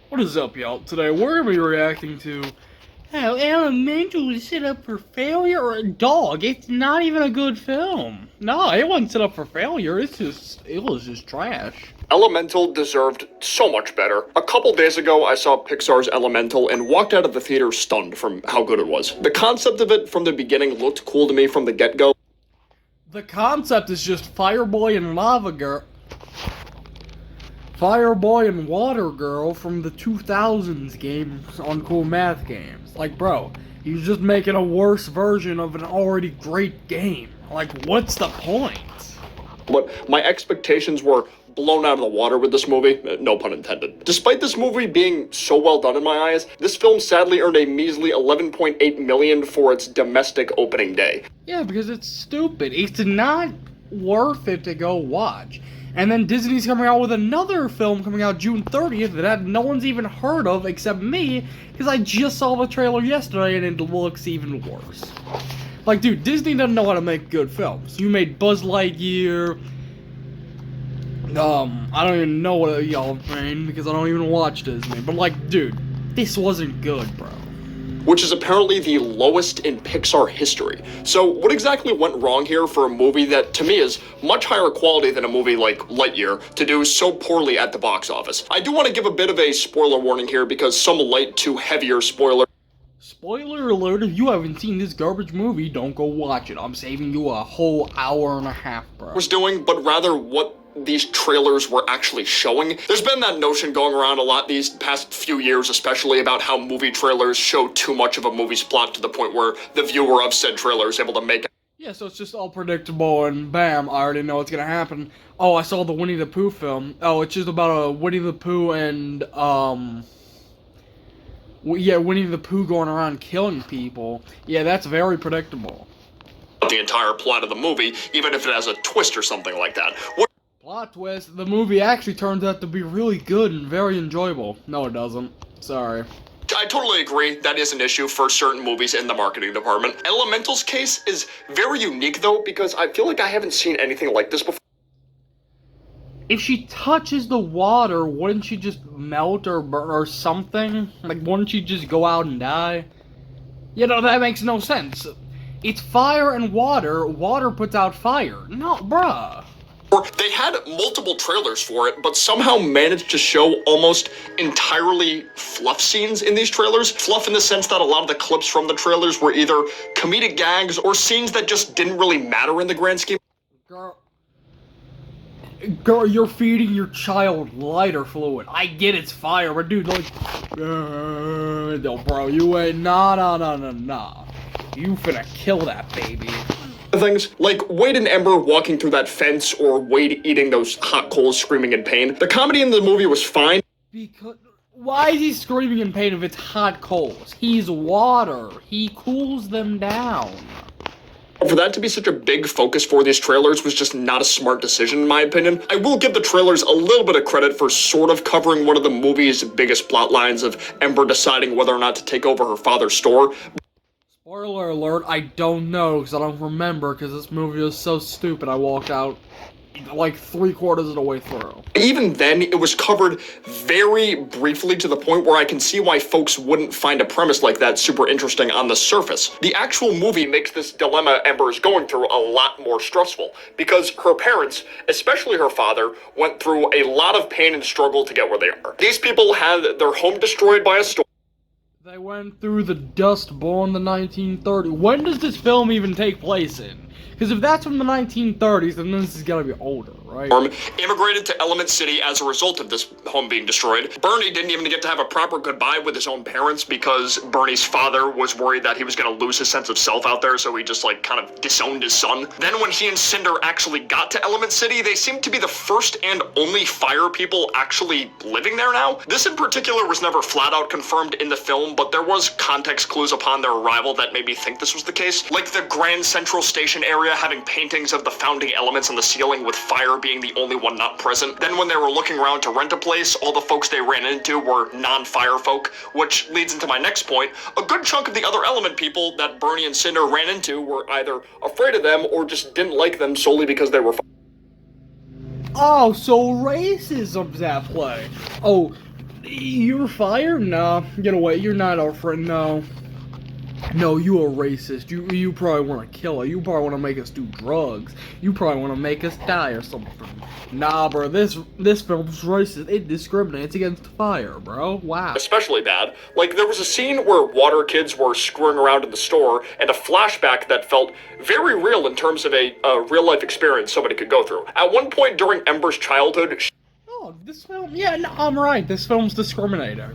What is up, y'all? Today we're gonna be reacting to how Elemental is set up for failure or a dog. It's not even a good film. No, it wasn't set up for failure. It was just trash. Elemental deserved so much better. A couple days ago, I saw Pixar's Elemental and walked out of the theater stunned from how good it was. The concept of it from the beginning looked cool to me from the get-go. The concept is just Fireboy and Lava Girl. Fireboy and Water Girl from the 2000s games on Cool Math Games. Like, bro, he's just making a worse version of an already great game. Like, what's the point? But my expectations were blown out of the water with this movie, no pun intended. Despite this movie being so well done in my eyes, this film sadly earned a measly $11.8 million for its domestic opening day. Yeah, because it's stupid. It's not worth it to go watch. And then Disney's coming out with another film coming out June 30th that no one's even heard of except me, because I just saw the trailer yesterday and it looks even worse. Like, dude, Disney doesn't know how to make good films. You made Buzz Lightyear. I don't even know what y'all made because I don't even watch Disney. But, like, dude, this wasn't good, bro. Which is apparently the lowest in Pixar history. So what exactly went wrong here for a movie that, to me, is much higher quality than a movie like Lightyear to do so poorly at the box office? I do want to give a bit of a spoiler warning here because some light to heavier spoiler. Spoiler alert, if you haven't seen this garbage movie, don't go watch it. I'm saving you a whole hour and a half, bro. Was doing, but rather what these trailers were actually showing. There's been that notion going around a lot these past few years, especially about how movie trailers show too much of a movie's plot to the point where the viewer of said trailer is able to make it. Yeah, so it's just all predictable and bam, I already know what's gonna happen. Oh, I saw the Winnie the Pooh film. Oh, it's just about a Winnie the Pooh and, Winnie the Pooh going around killing people. Yeah, that's very predictable. The entire plot of the movie, even if it has a twist or something like that. Plot twist, the movie actually turns out to be really good and very enjoyable. No, it doesn't. Sorry. I totally agree, that is an issue for certain movies in the marketing department. Elemental's case is very unique though, because I feel like I haven't seen anything like this before. If she touches the water, wouldn't she just melt or burn or something? Like, wouldn't she just go out and die? You know, that makes no sense. It's fire and water. Water puts out fire. No, bruh. They had multiple trailers for it, but somehow managed to show almost entirely fluff scenes in these trailers. Fluff in the sense that a lot of the clips from the trailers were either comedic gags or scenes that just didn't really matter in the grand scheme. Girl, you're feeding your child lighter fluid. I get it's fire, but dude, like, no, bro, you ain't, nah. You finna kill that baby. Things like Wade and Ember walking through that fence or Wade eating those hot coals screaming in pain. The comedy in the movie was fine. Because, why is he screaming in pain if it's hot coals? He's water. He cools them down. For that to be such a big focus for these trailers was just not a smart decision in my opinion. I will give the trailers a little bit of credit for sort of covering one of the movie's biggest plot lines of Ember deciding whether or not to take over her father's store. Spoiler alert, I don't know, because I don't remember, because this movie was so stupid I walked out like 3/4 of the way through. Even then, it was covered very briefly to the point where I can see why folks wouldn't find a premise like that super interesting on the surface. The actual movie makes this dilemma Ember is going through a lot more stressful, because her parents, especially her father, went through a lot of pain and struggle to get where they are. These people had their home destroyed by a storm. They went through the Dust Bowl in the 1930s. When does this film even take place in? Because if that's from the 1930s, then this is gotta be older, right? Immigrated to Element City as a result of this home being destroyed. Bernie didn't even get to have a proper goodbye with his own parents because Bernie's father was worried that he was gonna lose his sense of self out there, so he just like kind of disowned his son. Then when he and Cinder actually got to Element City, they seemed to be the first and only fire people actually living there now. This in particular was never flat out confirmed in the film, but there was context clues upon their arrival that made me think this was the case. Like the Grand Central Station area having paintings of the founding elements on the ceiling with fire being the only one not present. Then when they were looking around to rent a place, all the folks they ran into were non-fire folk, which leads into my next point. A good chunk of the other element people that Bernie and Cinder ran into were either afraid of them or just didn't like them solely because they were Oh, so racism's at play. Oh, You're fired? Nah, get away. You're not our friend. No. No, you a racist. You probably want to kill us. You probably want to make us do drugs. You probably want to make us die or something. Nah, bro, this film's racist. It discriminates against fire, bro. Wow. Especially bad. Like, there was a scene where water kids were screwing around in the store, and a flashback that felt very real in terms of a real-life experience somebody could go through. At one point during Ember's childhood, Oh, this film? Yeah, no, I'm right. This film's discriminating.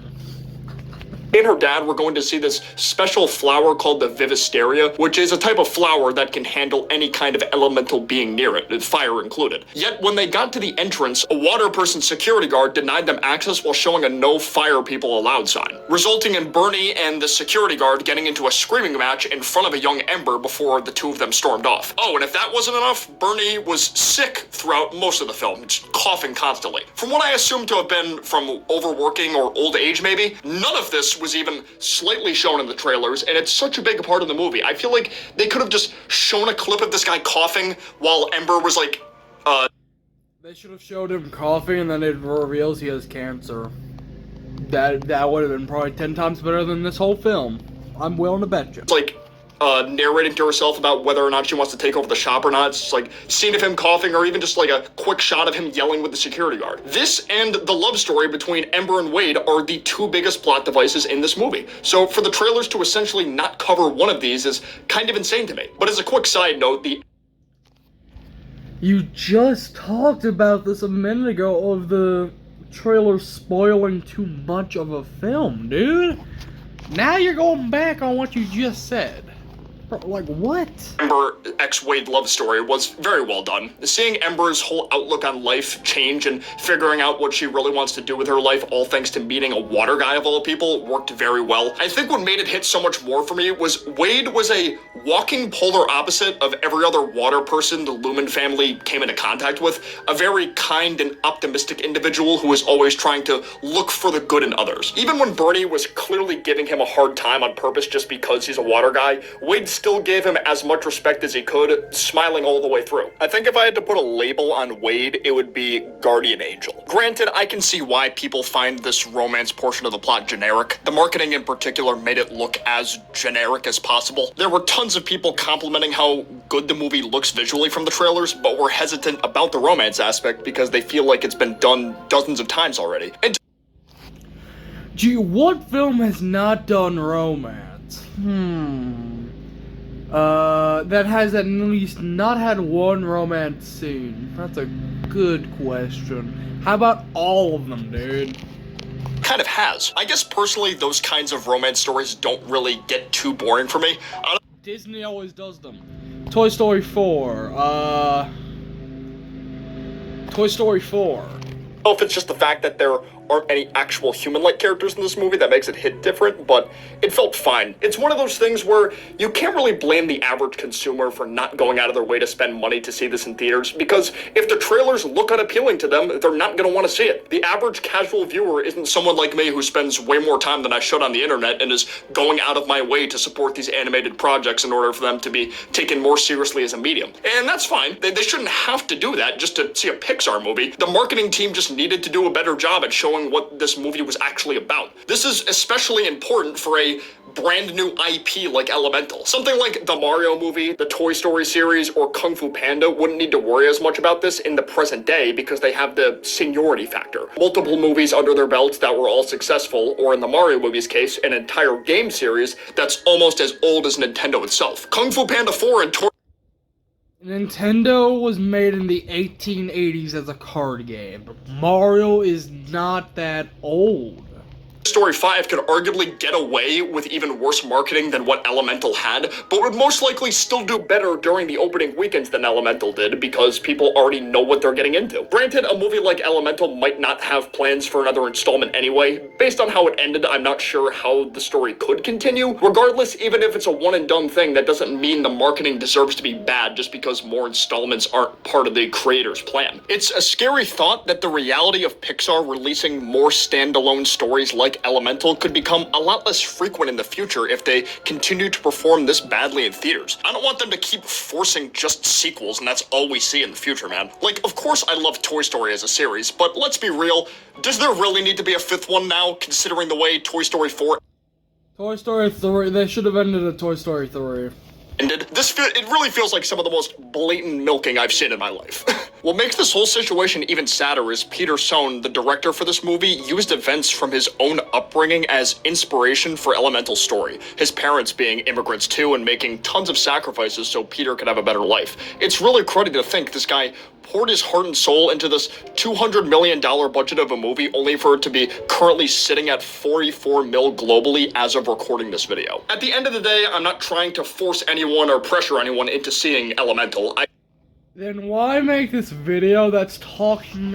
and her dad were going to see this special flower called the Vivisteria, which is a type of flower that can handle any kind of elemental being near it, fire included. Yet when they got to the entrance, a water person's security guard denied them access while showing a no fire people allowed sign, resulting in Bernie and the security guard getting into a screaming match in front of a young Ember before the two of them stormed off. Oh, and if that wasn't enough, Bernie was sick throughout most of the film, just coughing constantly. From what I assume to have been from overworking or old age maybe, none of this was even slightly shown in the trailers, and it's such a big part of the movie. I feel like they could have just shown a clip of this guy coughing while Ember was like, They should have showed him coughing and then it reveals he has cancer. That would have been probably 10 times better than this whole film. I'm willing to bet you. like, narrating to herself about whether or not she wants to take over the shop or not. It's just like scene of him coughing, or even just like a quick shot of him yelling with the security guard. This and the love story between Ember and Wade are the two biggest plot devices in this movie. So for the trailers to essentially not cover one of these is kind of insane to me. But as a quick side note, You just talked about this a minute ago of the trailer spoiling too much of a film, dude. Now you're going back on what you just said. Like, what? Ember ex-Wade love story was very well done. Seeing Ember's whole outlook on life change and figuring out what she really wants to do with her life, all thanks to meeting a water guy of all people, worked very well. I think what made it hit so much more for me was Wade was a walking polar opposite of every other water person the Lumen family came into contact with. A very kind and optimistic individual who was always trying to look for the good in others. Even when Bernie was clearly giving him a hard time on purpose just because he's a water guy, Wade still gave him as much respect as he could, smiling all the way through. I think if I had to put a label on Wade, it would be Guardian Angel. Granted, I can see why people find this romance portion of the plot generic. The marketing in particular made it look as generic as possible. There were tons of people complimenting how good the movie looks visually from the trailers, but were hesitant about the romance aspect because they feel like it's been done dozens of times already. And Gee, what film has not done romance? That has at least not had one romance scene. That's a good question. How about all of them, dude? kind of has. I guess personally, those kinds of romance stories don't really get too boring for me. Disney always does them. Toy Story 4, Toy Story 4. I don't know if it's just the fact that there aren't any actual human-like characters in this movie that makes it hit different, but it felt fine. It's one of those things where you can't really blame the average consumer for not going out of their way to spend money to see this in theaters, because if the trailers look unappealing to them, they're not going to want to see it. The average casual viewer isn't someone like me who spends way more time than I should on the internet and is going out of my way to support these animated projects in order for them to be taken more seriously as a medium. And that's fine. They shouldn't have to do that just to see a Pixar movie. The marketing team just needed to do a better job at showing what this movie was actually about. This is especially important for a brand new IP like Elemental. Something like the Mario movie, the Toy Story series, or Kung Fu Panda wouldn't need to worry as much about this in the present day because they have the seniority factor. Multiple movies under their belts that were all successful, or in the Mario movie's case, an entire game series that's almost as old as Nintendo itself. Kung Fu Panda 4 and Nintendo was made in the 1880s as a card game, but Mario is not that old. Story 5 could arguably get away with even worse marketing than what Elemental had, but would most likely still do better during the opening weekends than Elemental did because people already know what they're getting into. Granted, a movie like Elemental might not have plans for another installment anyway. Based on how it ended, I'm not sure how the story could continue. Regardless, even if it's a one and done thing, that doesn't mean the marketing deserves to be bad just because more installments aren't part of the creator's plan. It's a scary thought that the reality of Pixar releasing more standalone stories like Elemental could become a lot less frequent in the future if they continue to perform this badly in theaters. I don't want them to keep forcing just sequels and that's all we see in the future, man. Like, of course I love Toy Story as a series, but let's be real, does there really need to be a fifth one now, considering the way Toy Story 4 Toy Story 3, they should have ended at Toy Story 3. ended? It really feels like some of the most blatant milking I've seen in my life. What makes this whole situation even sadder is Peter Sohn, the director for this movie, used events from his own upbringing as inspiration for Elemental's story. His parents being immigrants too and making tons of sacrifices so Peter could have a better life. It's really cruddy to think this guy poured his heart and soul into this $200 million budget of a movie only for it to be currently sitting at 44 mil globally as of recording this video. At the end of the day, I'm not trying to force anyone or pressure anyone into seeing Elemental. Then why make this video that's talking...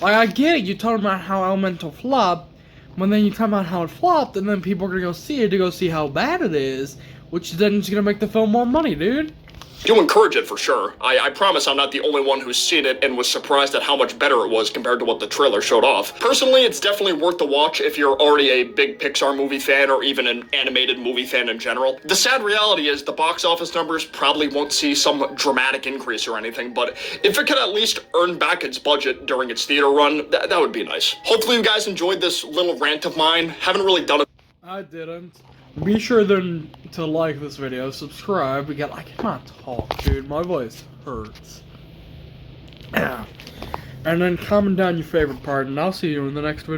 Like, I get it, you're talking about how Elemental flopped, but then you talk about how it flopped, and then people are gonna go see it to go see how bad it is, which then is gonna make the film more money, dude. Do encourage it for sure. I promise I'm not the only one who's seen it and was surprised at how much better it was compared to what the trailer showed off. Personally, it's definitely worth the watch if you're already a big Pixar movie fan or even an animated movie fan in general. The sad reality is the box office numbers probably won't see some dramatic increase or anything, but if it could at least earn back its budget during its theater run, that would be nice. Hopefully you guys enjoyed this little rant of mine. Haven't really done it. I didn't. Be sure then to like this video, subscribe. I cannot talk, dude. My voice hurts. And then comment down your favorite part, and I'll see you in the next video.